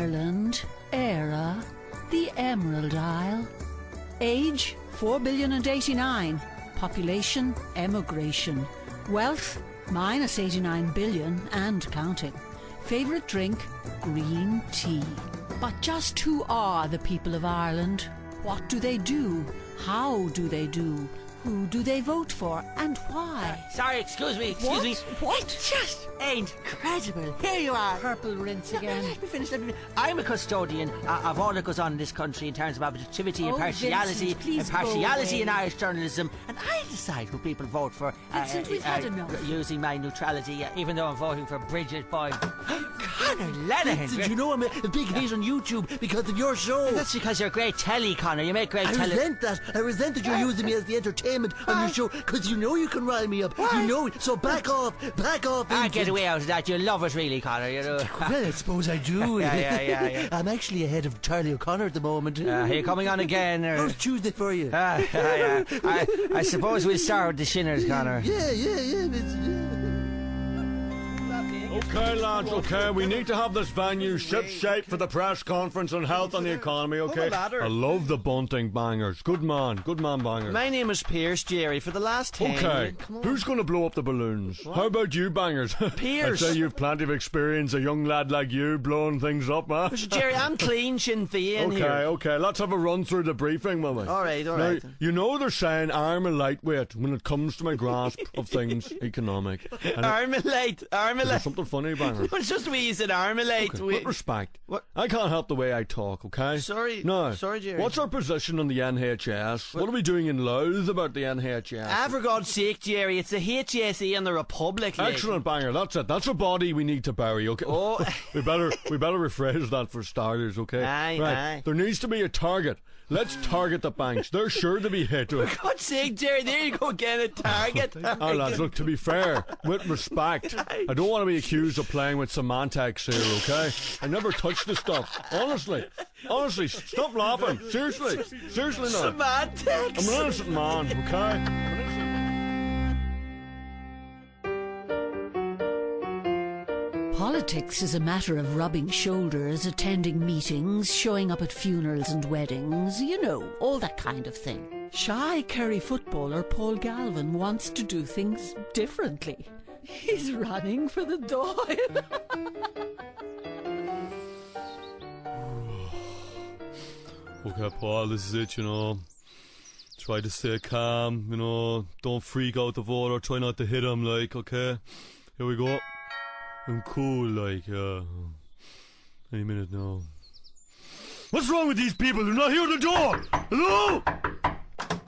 Ireland, era, the Emerald Isle. Age, 4,089,000,000. Population, emigration. Wealth, minus 89 billion and counting. Favourite drink, green tea. But just who are the people of Ireland? What do they do? How do they do? Who do they vote for and why? Sorry, excuse me. What? It just ain't credible. Here you are. Purple rinse again. Let me finish. I'm a custodian of all that goes on in this country in terms of objectivity, impartiality, in Irish journalism, and I decide who people vote for. Vincent, we've had enough. Using my neutrality, even though I'm voting for Bridget Boyd. Connor Lenihan. Vincent, you know I'm a big hit on YouTube because of your show. That's because you're great telly, Connor. You make great telly. I resent that you're using me as the entertainment on your show because you know you can rile me up. You know it. So back off. I get away out of that. You love it, really, Connor. You know. Well, I suppose I do. Yeah. I'm actually ahead of Charlie O'Connor at the moment. Are you coming on again? How's Tuesday for you? I suppose we'll start with the Shinners, Connor. Yeah. Okay, lads, okay, we need to have this venue ship-shape for the press conference on health and the economy, okay? I love the bunting bangers. Good man bangers. My name is Pierce, Gerry, for the last 10 Okay, who's going to blow up the balloons? What? How about you, bangers? Pierce. I'd say you've plenty of experience, a young lad like you blowing things up, huh? Gerry, I'm clean Sinn Féin here. Okay, let's have a run through the briefing, will we? All right. Now, you know they're saying I'm a lightweight when it comes to my grasp of things economic. Armalite. Is something funny, banger? It's just the way you said Armalite. Okay, with respect. What? I can't help the way I talk, okay? Sorry, Gerry. What's our position on the NHS? What are we doing in Louth about the NHS? For God's sake, Gerry, it's the HSE and the Republic. Excellent, banger. That's it. That's a body we need to bury, okay? Oh. we better rephrase that for starters, okay? Aye. There needs to be a target. Let's target the banks. They're sure to be hit. For God's sake, Gerry, there you go again, a target. Oh, lads, look, to be fair, with respect, I don't want to be accused of playing with semantics here, okay? I never touched the stuff. Honestly, stop laughing. Seriously not. Semantics. I'm an innocent man, okay? Politics is a matter of rubbing shoulders, attending meetings, showing up at funerals and weddings, you know, all that kind of thing. Shy Kerry footballer Paul Galvin wants to do things differently. He's running for the Dáil. Okay, Paul, this is it, you know. Try to stay calm, you know. Don't freak out the voter. Try not to hit him, like, okay? Here we go. I'm cool, like, any minute now. What's wrong with these people? They're not here at the door! Hello?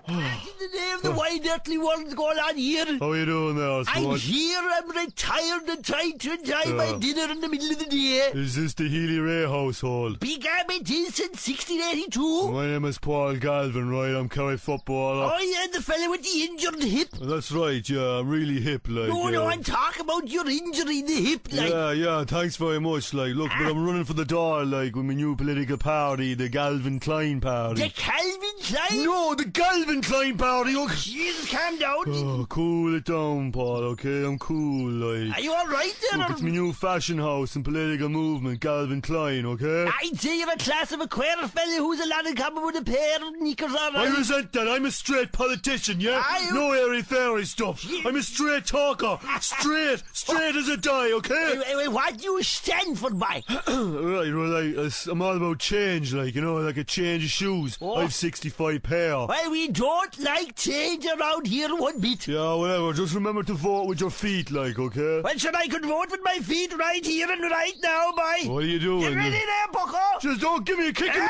In the name of the wide earthly world's going on here. How are you doing there, I'm here, I'm retired and trying to enjoy my dinner in the middle of the day. Is this the Healy Ray household? Began it is since 1682. My name is Paul Galvin, right? I'm Kerry footballer. Oh yeah, the fella with the injured hip. That's right, yeah, I'm really hip, like. No, I'm talking about your injury in the hip, like. Yeah, thanks very much, like. Look, but I'm running for the door, like, with my new political party, the Galvin Klein party. The Calvin Klein? No, the Galvin Klein party, okay? Jesus, calm down. Oh, cool it down, Paul, okay? I'm cool, like. Are you alright there? Look, it's my new fashion house and political movement, Calvin Klein, okay? I'd say you're a class of a queer fella who's a lot in common with a pair of knickers, alright? I resent that. I'm a straight politician, yeah? No airy-fairy stuff. I'm a straight talker. Straight as a die, okay? What do you stand for, boy? Right, well, I'm all about change, like, you know, like a change of shoes. I've 65 pair. Well, we don't like change around here one bit. Yeah, whatever. Just remember to vote with your feet, like, okay? Well, sure, I could vote with my feet right here and right now, boy. What are you doing? Get ready there, bucko. Just don't give me a kick in the...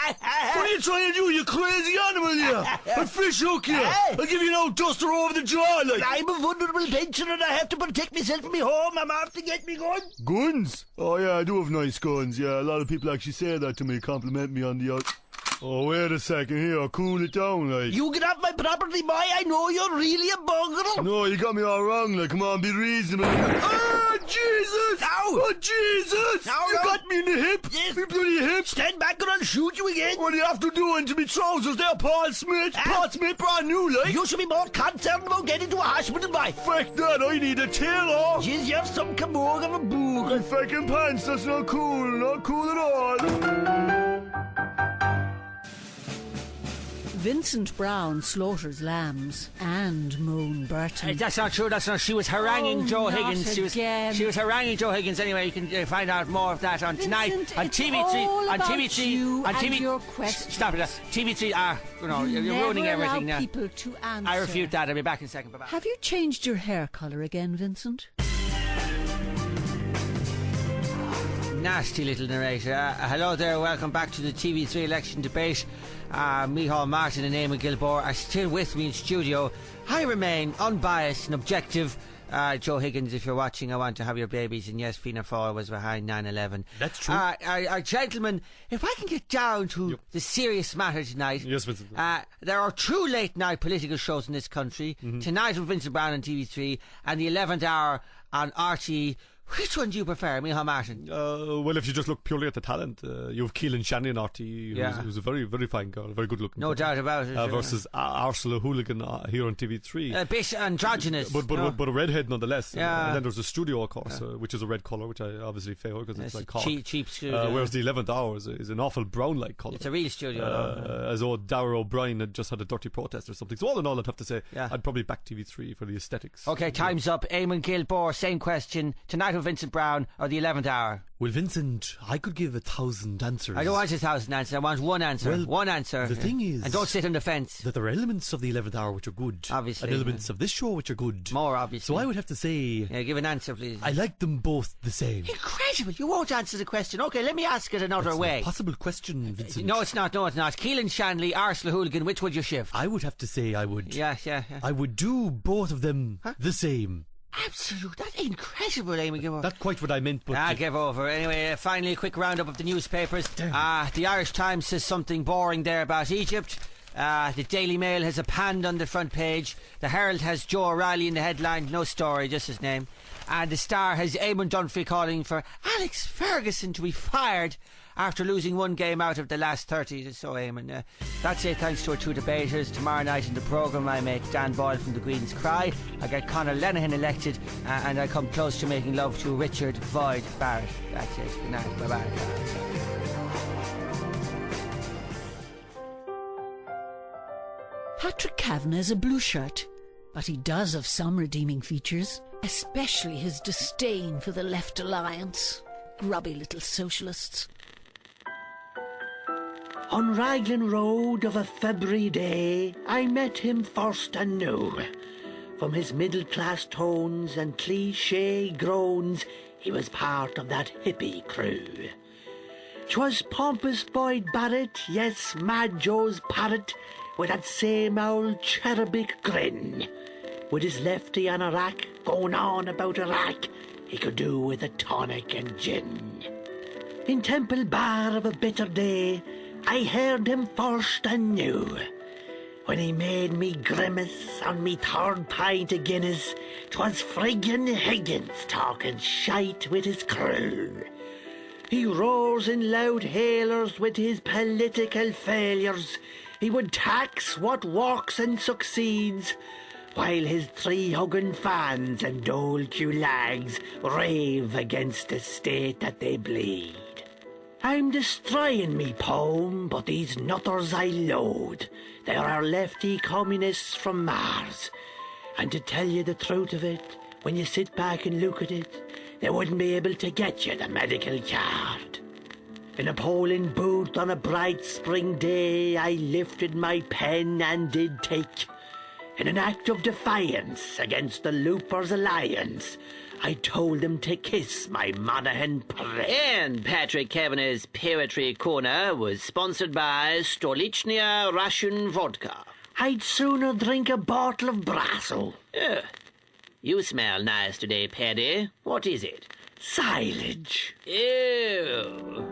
What are you trying to do, you crazy animal, you? I'll fish hook you. I'll give you an old duster over the jaw, like. I'm a vulnerable pensioner and I have to protect myself from my home. I'm off to get me gun. Guns? Oh, yeah, I do have nice guns, yeah. A lot of people actually say that to me, compliment me on the... Oh, wait a second here. Cool it down, like. You get off my property, boy. I know you're really a bungle. No, you got me all wrong, like. Come on, be reasonable. Oh, Jesus! Ow! Oh, Jesus! Ow, You ow. got me in the hip! Yes. Me bloody hip! Stand back or I'll shoot you again. What are you after doing to me trousers there, Paul Smith? Paul Smith, brand new, like. You should be more concerned about getting to a hospital, boy. Fuck that, I need a tailor! Jeez, you're some camoog of a boog. My fucking pants, that's not cool at all. Vincent Brown slaughters lambs and Moan Burton. That's not true. That's not. She was haranguing Joe not Higgins. again. She was haranguing Joe Higgins. Anyway, you can find out more of that on tonight Vincent, on it's TV3. all On about TV3. you On and TV. your questions. Stop it. TV3. You're ruining Never everything allow now. people to answer. I refute that. I'll be back in a second. Bye-bye. Have you changed your hair colour again, Vincent? Nasty little narrator. Hello there, welcome back to the TV3 election debate. Micheál Martin and Eamon Gilmore are still with me in studio. I remain unbiased and objective. Joe Higgins, if you're watching, I want to have your babies. And yes, Fianna Fáil was behind 9/11. That's true. Gentlemen, if I can get down to the serious matter tonight. Yes, Vincent. There are two late night political shows in this country. Tonight with Vincent Brown on TV3 and the 11th hour on RTE. Which one do you prefer, Micheál Martin? Well, if you just look purely at the talent, you have Callan on RTE, who's a very, very fine girl, very good looking. No doubt about it. Versus Ursula Hooligan here on TV3. A bit androgynous. But a redhead nonetheless. Yeah. And then there's a studio, of course, which is a red colour, which I obviously favour because it's like Cork. Cheap studio. Whereas the 11th hour is an awful brown-like colour. It's a real studio. As though Darragh O'Brien had just had a dirty protest or something. So all in all, I'd have to say I'd probably back TV3 for the aesthetics. Okay, time's up. Eamon Gilmore, same question. Tonight with Vincent Brown or the 11th hour? Well, Vincent, I could give 1,000 answers. I don't want 1,000 answers. I want one answer. Well, one answer. the thing is... And don't sit on the fence. that there are elements of the 11th hour which are good. Obviously. And elements of this show which are good. More, obviously. So I would have to say... Yeah, give an answer, please. I like them both the same. Incredible. You won't answer the question. Okay, let me ask it another That's way. a possible question, Vincent. No, it's not. Keelan Shanley, Ursula Hooligan, which would you shift? I would have to say I would. Yeah. I would do both of them the same. Absolute. That's incredible, Eamon Gilmore. That's quite what I meant, but... I give over. Anyway, finally, a quick roundup of the newspapers. The Irish Times says something boring there about Egypt. The Daily Mail has a panda on the front page. The Herald has Joe O'Reilly in the headline. No story, just his name. And the Star has Eamon Dunphy calling for Alex Ferguson to be fired after losing one game out of the last 30. So, Eamon, that's it. Thanks to our two debaters. Tomorrow night in the programme, I make Dan Boyle from the Greens cry. I get Conor Lenihan elected, and I come close to making love to Richard Void Barrett. That's it. Good night. Bye-bye. Patrick Kavanagh is a blue shirt, but he does have some redeeming features, especially his disdain for the Left Alliance. Grubby little socialists. On Raglan Road of a February day, I met him first and new. From his middle-class tones and cliché groans, he was part of that hippie crew. 'Twas pompous Boyd Barrett, yes, Mad Joe's parrot, with that same old cherubic grin. With his lefty on a rack, going on about Iraq, he could do with a tonic and gin. In Temple Bar of a bitter day, I heard him first and new. When he made me grimace on me third pint of Guinness, 'twas friggin' Higgins talking shite with his crew. He roars in loud hailers with his political failures. He would tax what works and succeeds, while his tree-hugging fans and dole Q lags rave against the state that they bleed. I'm destroying me poem, but these nutters I load. They are lefty communists from Mars. And to tell you the truth of it, when you sit back and look at it, they wouldn't be able to get you the medical card. In a polling booth on a bright spring day, I lifted my pen and did take. In an act of defiance against the Loopers' alliance, I told them to kiss my Monaghan prick. And Patrick Kavanagh's Poetry Corner was sponsored by Stolichnia Russian Vodka. I'd sooner drink a bottle of Brasso. Oh, you smell nice today, Paddy. What is it? Silage. Ew.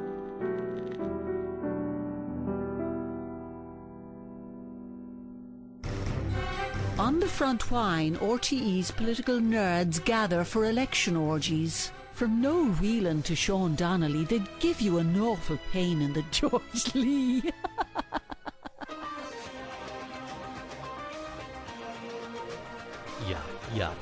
On the front wine, RTE's political nerds gather for election orgies. From Noel Whelan to Sean Donnelly, they'd give you an awful pain in the George Lee. Yeah.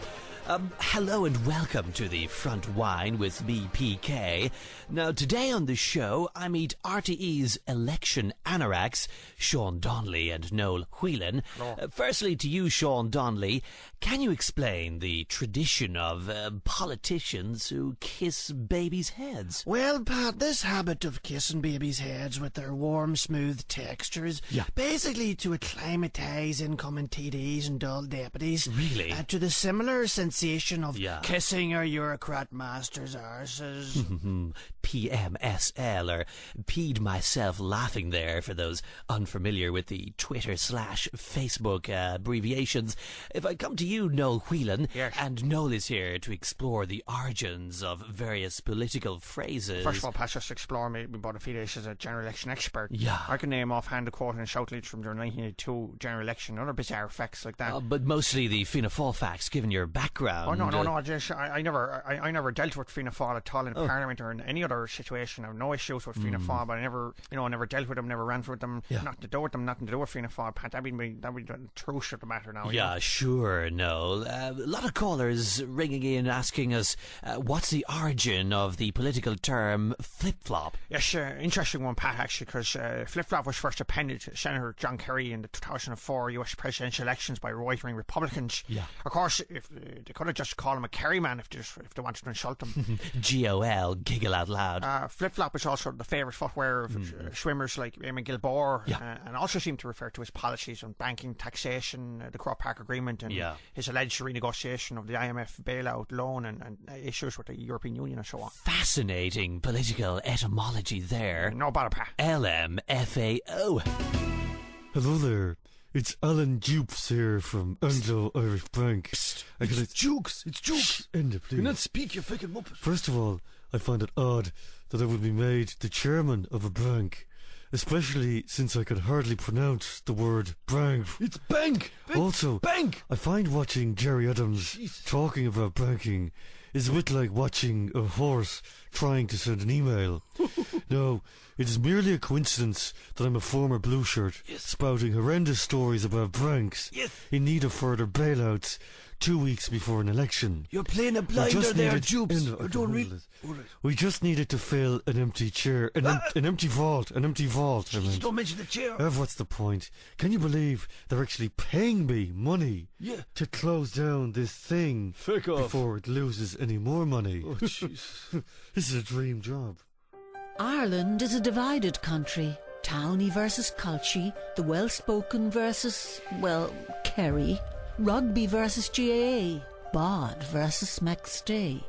Hello and welcome to the Front Wine with me, PK. Now, today on the show, I meet RTE's election anoraks, Sean Donnelly and Noel Whelan. Firstly, to you, Sean Donnelly, can you explain the tradition of politicians who kiss babies' heads? Well, Pat, this habit of kissing babies' heads with their warm, smooth textures, basically to acclimatise incoming TDs and dull deputies, Really? To the similar sensation of kissing our bureaucrat masters' arses. PMSL, or peed myself laughing there for those unfamiliar with the Twitter/Facebook abbreviations. If I come to you, Noel Whelan, and Noel is here to explore the origins of various political phrases. First of all, Pat, just explore me bona fides as a general election expert. Yeah. I can name offhand a quote and shout leads from the 1982 general election, other bizarre facts like that. But mostly the Fianna Fáil facts, given your background. Oh, no, I never dealt with Fianna Fáil at all in Parliament or in any other situation. I have no issues with Fianna Fáil, but I never dealt with them, never ran with them, nothing to do with them, nothing to do with Fianna Fáil. Pat, that'd be the truth of the matter now. Yeah, sure, Noel. A lot of callers ringing in asking us what's the origin of the political term flip-flop? Yes, interesting one, Pat, actually, because flip-flop was first appended to Senator John Kerry in the 2004 US presidential elections by right-wing Republicans. Yeah. Of course, if they could have just called him a Kerry man if they wanted to insult him. GOL, giggle out loud. Flip-flop is also the favourite footwear of swimmers like Eamon Gilmore, and also seemed to refer to his policies on banking, taxation, the Croke Park Agreement, and his alleged renegotiation of the IMF bailout loan and issues with the European Union and so on. Fascinating political etymology there. No bother, Pat. LMFAO. Hello there. It's Alan Dupes here from Anglo-Irish Bank. Psst, it's Jukes. End it, please. Do not speak, you fucking muppet. First of all, I find it odd that I would be made the chairman of a bank, especially since I could hardly pronounce the word bank. It's bank. Also, bank. I find watching Gerry Adams talking about banking is a bit like watching a horse trying to send an email. No, it is merely a coincidence that I'm a former blue shirt spouting horrendous stories about banks in need of further bailouts 2 weeks before an election. You're playing a blinder there, Jupes. We just needed to fill an empty chair, an empty vault. Just don't mention the chair. What's the point? Can you believe they're actually paying me money to close down this thing before it loses any more money? Oh, jeez. This is a dream job. Ireland is a divided country. Townie versus Culchie, the well-spoken versus, well, Kerry, Rugby versus GAA, Bod versus McStay.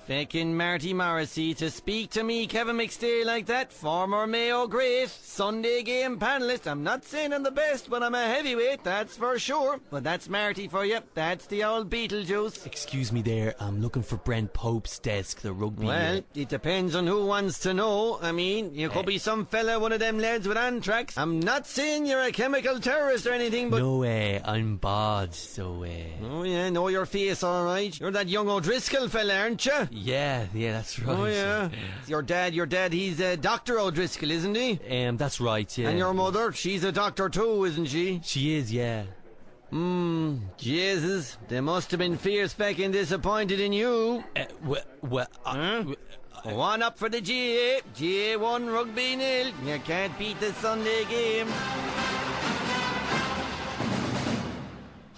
Feckin' Marty Morrissey to speak to me, Kevin McStay, like that. Former Mayo great, Sunday game panellist. I'm not saying I'm the best, but I'm a heavyweight, that's for sure. But that's Marty for you. That's the old Beetlejuice. Excuse me there, I'm looking for Brent Pope's desk, the rugby. Well, it depends on who wants to know. I mean, you could be some fella, one of them lads with anthrax. I'm not saying you're a chemical terrorist or anything, but... No way, I'm Bod, so... Oh yeah, know your face alright. You're that young O'Driscoll fella, aren't you? Yeah, that's right. Oh yeah. Your dad, he's Dr. O'Driscoll, isn't he? That's right, yeah. And your mother, she's a doctor too, isn't she? She is, yeah. Jesus, they must have been fierce fucking disappointed in you. One up for the GA. GA 1, Rugby 0. You can't beat the Sunday game.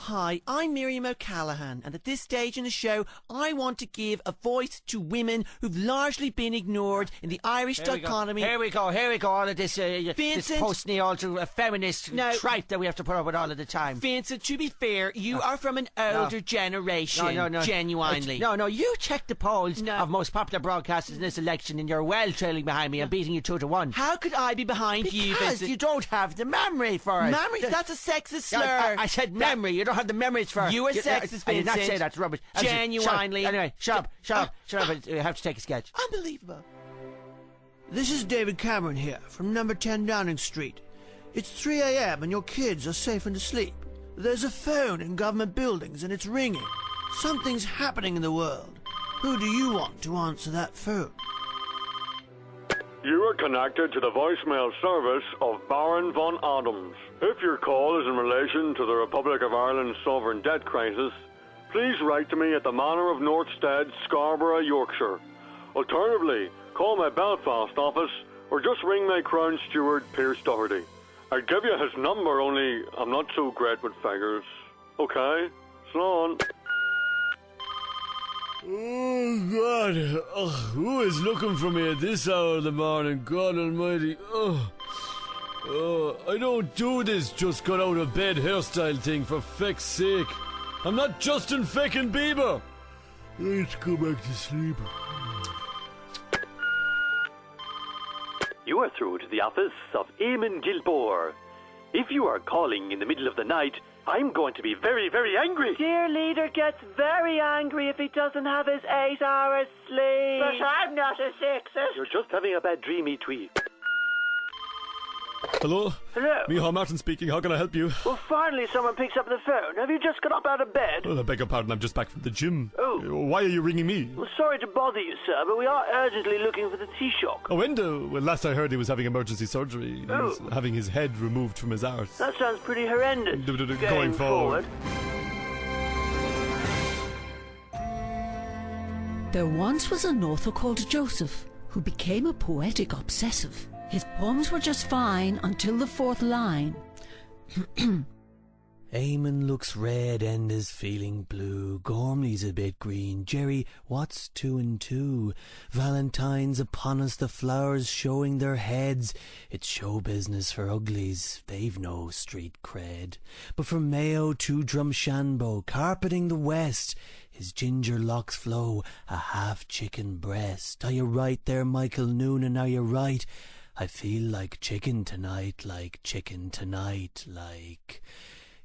Hi, I'm Miriam O'Callaghan, and at this stage in the show, I want to give a voice to women who've largely been ignored in the Irish economy. Here we go, all of this, this post-neo ultra feminist tripe that we have to put up with all of the time. Vincent, to be fair, you are from an older generation, No. genuinely. No, you check the polls of most popular broadcasters in this election, and you're well trailing behind me and beating you 2-1. How could I be behind you, Because Vincent? you don't have the memory for it. Memory? That's a sexist slur. I said memory. You don't have the memories for it. You are sexist, I did not Vincent. say that's rubbish. Genuinely. Anyway, shut up. You have to take a sketch. Unbelievable. This is David Cameron here, from number 10 Downing Street. It's 3 a.m. and your kids are safe and asleep. There's a phone in government buildings and it's ringing. Something's happening in the world. Who do you want to answer that phone? You are connected to the voicemail service of Baron von Adams. If your call is in relation to the Republic of Ireland's sovereign debt crisis, please write to me at the Manor of Northstead, Scarborough, Yorkshire. Alternatively, call my Belfast office or just ring my Crown Steward, Pierce Doherty. I'd give you his number, only I'm not so great with figures. Okay, so on. Oh, God. Who is looking for me at this hour of the morning? God almighty. I don't do this just got out of bed hairstyle thing, for feck's sake. I'm not Justin feckin' Bieber. Let's go back to sleep. You are through to the office of Eamon Gilboa. If you are calling in the middle of the night, I'm going to be very, very angry. Dear leader gets very angry if he doesn't have his 8 hours sleep. But I'm not a sexist. You're just having a bad dreamy tweet. Hello? Hello? Micheál Martin speaking. How can I help you? Well, finally someone picks up the phone. Have you just got up out of bed? Oh, I beg your pardon. I'm just back from the gym. Oh. Why are you ringing me? Well, sorry to bother you, sir, but we are urgently looking for the Taoiseach. Oh, Endo. Well, last I heard he was having emergency surgery. He was having his head removed from his arse. That sounds pretty horrendous. Going forward. There once was an author called Joseph who became a poetic obsessive. His poems were just fine until the 4th line. Eamon looks red and is feeling blue. Gormley's a bit green. Gerry, what's 2 and 2? Valentine's upon us, the flowers showing their heads. It's show business for uglies. They've no street cred. But for Mayo to Drumshanbo, carpeting the west, his ginger locks flow, a half chicken breast. Are you right there, Michael Noonan? Are you right? I feel like chicken tonight, like chicken tonight, like...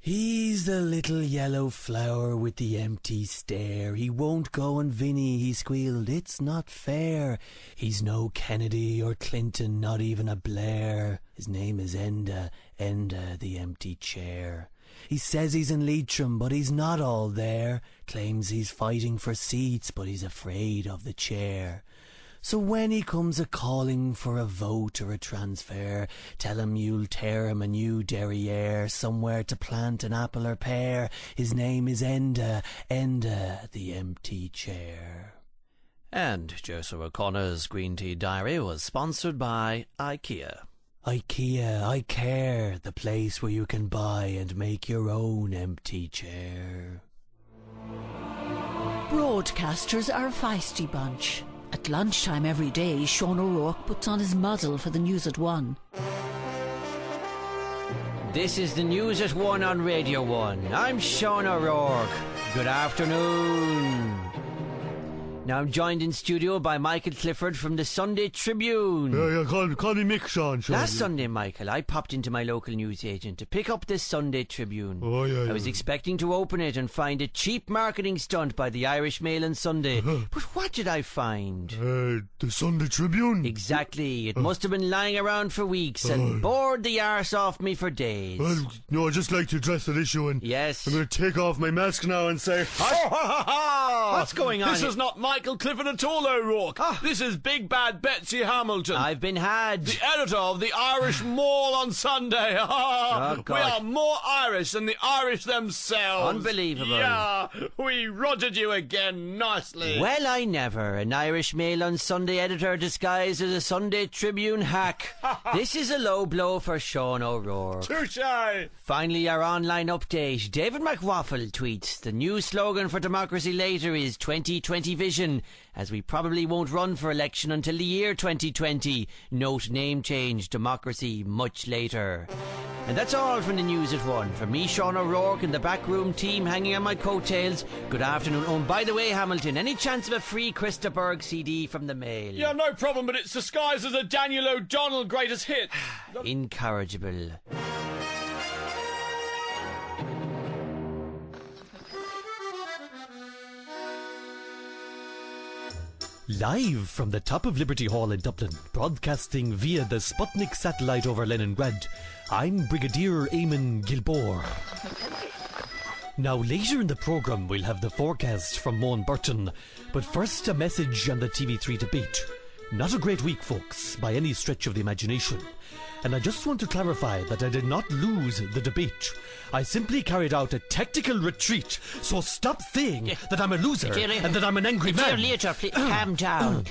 He's the little yellow flower with the empty stare. He won't go on Vinny, he squealed. It's not fair. He's no Kennedy or Clinton, not even a Blair. His name is Enda, Enda the empty chair. He says he's in Leitrim, but he's not all there. Claims he's fighting for seats, but he's afraid of the chair. So when he comes a-calling for a vote or a transfer, tell him you'll tear him a new derriere, somewhere to plant an apple or pear. His name is Enda, Enda the empty chair. And Joseph O'Connor's Green Tea Diary was sponsored by IKEA. IKEA, I care, the place where you can buy and make your own empty chair. Broadcasters are a feisty bunch. At lunchtime every day, Sean O'Rourke puts on his muzzle for the news at 1. This is the news at 1 on Radio 1. I'm Sean O'Rourke. Good afternoon. Now I'm joined in studio by Michael Clifford from the Sunday Tribune. Yeah, call me Mick, Sean. Last Sunday, Michael, I popped into my local newsagent to pick up this Sunday Tribune. I was expecting to open it and find a cheap marketing stunt by the Irish Mail and Sunday. But what did I find? The Sunday Tribune? Exactly. It must have been lying around for weeks and bored the arse off me for days. Well, no, I just like to address that issue, and yes, I'm going to take off my mask now and say... What's going on? This is not Michael Clifford at all, O'Rourke. This is Big Bad Betsy Hamilton. I've been had. The editor of the Irish Maul on Sunday. We are more Irish than the Irish themselves. Unbelievable. Yeah, we rodded you again nicely. Well, I never. An Irish Mail on Sunday editor disguised as a Sunday Tribune hack. This is a low blow for Sean O'Rourke. Touché. Finally, our online update. David McWaffle tweets, the new slogan for democracy later is 2020 vision, as we probably won't run for election until the year 2020. Note name change, democracy much later. And that's all from the news at 1. From me, Sean O'Rourke, and the backroom team hanging on my coattails, good afternoon. Oh, and by the way, Hamilton, any chance of a free Krista Berg CD from the Mail? Yeah, no problem, but it's disguised as a Daniel O'Donnell greatest hit. Incorrigible. Live from the top of Liberty Hall in Dublin, broadcasting via the Sputnik satellite over Leningrad, I'm Brigadier Eamon Gilboa. Now later in the programme we'll have the forecast from Moan Burton, but first a message on the TV3 debate. Not a great week, folks, by any stretch of the imagination. And I just want to clarify that I did not lose the debate. I simply carried out a tactical retreat, so stop saying that I'm a loser and that I'm an angry man. Dear leader, please calm down.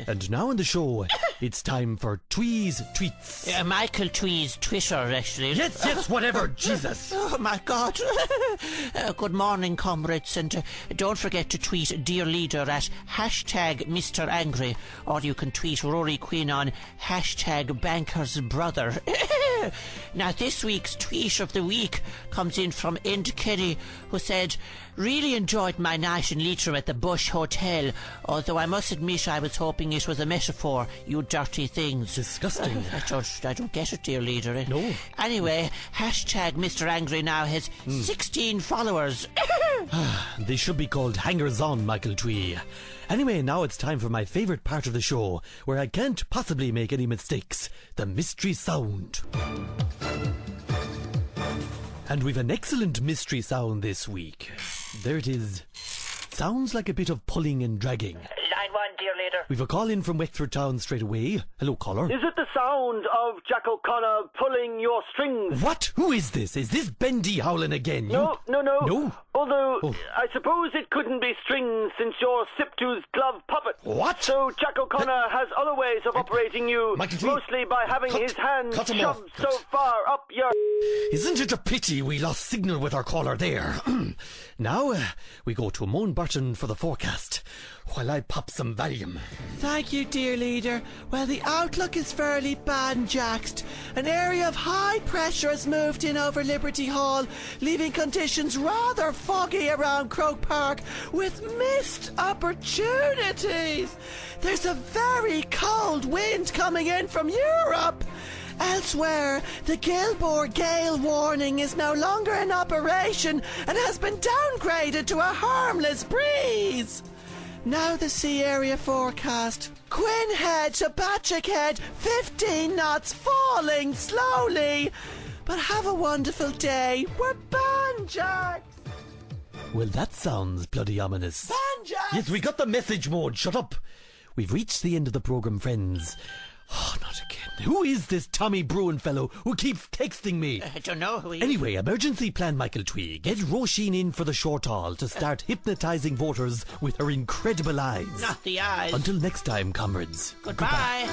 And now on the show, it's time for Twee's Tweets. Michael Twee's Twitter, actually. Yes, whatever, Jesus. Oh, my God. Good morning, comrades, and don't forget to tweet Dear Leader at hashtag Mr. Angry, or you can tweet Rory Quinn on hashtag Banker's Brother. Now, this week's tweet of the week comes in from End Kelly, who said, really enjoyed my night in Leitrim at the Bush Hotel, although I must admit I was hoping it was a metaphor, you dirty things. Disgusting. I don't get it, dear leader. No. Anyway, hashtag Mr. Angry now has 16 followers. They should be called hangers-on, Michael Twee. Anyway, now it's time for my favourite part of the show, where I can't possibly make any mistakes, the mystery sound. And we've an excellent mystery sound this week. There it is. Sounds like a bit of pulling and dragging. Line 1, dear leader. We've a call in from Wexford Town straight away. Hello, caller. Is it the sound of Jack O'Connor pulling your strings? What? Who is this? Is this Bendy howling again? No. No? Although, I suppose it couldn't be strings since you're Siptu's glove puppet. What? So Jack O'Connor has other ways of operating you, mostly by having his hands shoved so far up your... Isn't it a pity we lost signal with our caller there? Now, we go to Moan Burton for the forecast, while I pop some Valium. Thank you, dear leader. Well, the outlook is fairly bad and jaxed. An area of high pressure has moved in over Liberty Hall, leaving conditions rather foggy around Croke Park with missed opportunities. There's a very cold wind coming in from Europe. Elsewhere, the Gilboa Gale warning is no longer in operation and has been downgraded to a harmless breeze. Now the sea area forecast. Quinn Head to Batchick Head, 15 knots, falling slowly. But have a wonderful day. We're Banjacks. Well, that sounds bloody ominous. Banjacks! Yes, we got the message, Maud. Shut up. We've reached the end of the programme, friends. Oh, not again. Who is this Tommy Bruin fellow who keeps texting me? I don't know who he is. Anyway, emergency plan Michael Twee. Get Roisin in for the short haul to start hypnotising voters with her incredible eyes. Not the eyes. Until next time, comrades. Goodbye.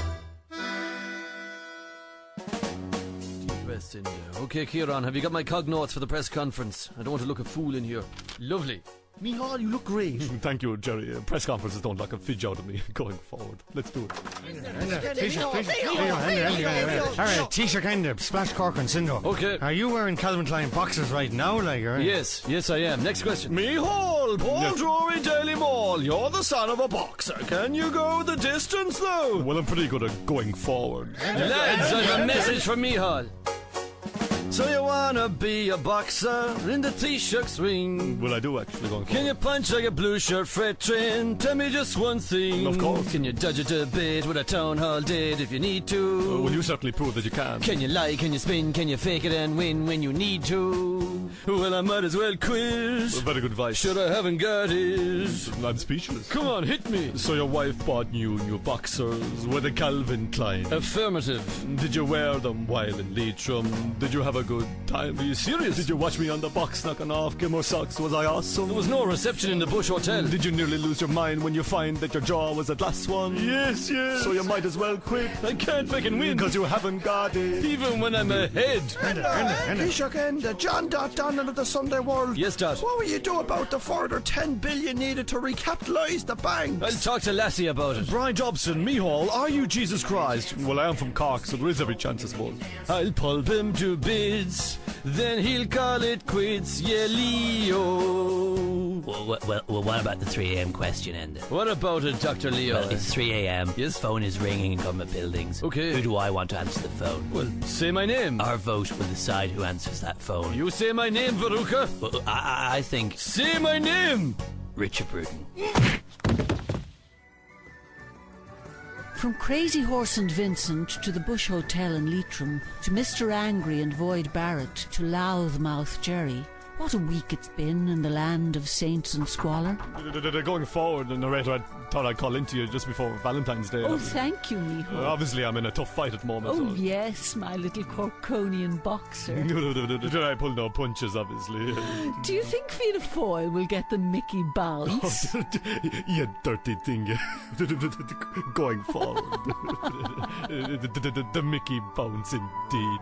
Okay, Kieran, have you got my cog notes for the press conference? I don't want to look a fool in here. Lovely. Mihal, you look great. Thank you, Gerry. Press conferences don't knock a fidge out of me going forward. Let's do it. Alright, Taoiseach Enda, Splash Cork and Sindo. Okay. Are you wearing Calvin Klein boxers right now, like, or? Yes, I am. Next question. Mihal, Paul Drury Daily Mall, you're the son of a boxer. Can you go the distance, though? Well, I'm pretty good at going forward. Lads, I have a message from Mihal. So you wanna be a boxer in the Taoiseach's ring? Well, I do actually going forward. Can you punch like a blue shirt freight train? Tell me just one thing. Of course. Can you dodge a debate with a town hall did if you need to? Well, you certainly prove that you can. Can you lie, can you spin, can you fake it and win when you need to? Well, I might as well quit. Well, very good advice. Should I haven't got it? I'm speechless. Come on, hit me. So your wife bought new boxers with a Calvin Klein? Affirmative. Did you wear them while in Leitrim? Did you have a good time? Are you serious? Did you watch me on the box knocking off Gimmo Socks? Was I awesome? There was no reception in the Bush Hotel. Did you nearly lose your mind when you find that your jaw was a glass one? Yes. So you might as well quit. I can't fucking win. Because you haven't got it. Even when I'm ahead. Taoiseach Enda, John Donald of the Sunday World. Yes, Dot. What will you do about the further 10 billion needed to recapitalise the banks? I'll talk to Lassie about it. Brian Dobson, Mihal, are you Jesus Christ? Well, I am from Cork, so there is every chance, I suppose. I'll pulp him to bits, then he'll call it quits, yeah, Leo. Well, what about the 3 a.m. question, Enda? What about it, Dr. Leo? Well, it's 3 a.m. Yes? Phone is ringing in government buildings. Okay. Who do I want to answer the phone? Well, say my name. Our vote will decide who answers that phone. You say my name, Veruca. Well, I think... Say my name! Richard Bruton. From Crazy Horse and Vincent to the Bush Hotel in Leitrim to Mr. Angry and Void Barrett to Loudmouth Gerry. What a week it's been in the land of saints and squalor. Going forward, narrator, I thought I'd call into you just before Valentine's Day. Oh, thank you, Miho. Obviously, I'm in a tough fight at the moment. Oh, yes, my little Corkonian boxer. I pull no punches, obviously. Do you think Fianna Fáil will get the Mickey bounce? You dirty thing. Going forward. The Mickey bounce, indeed.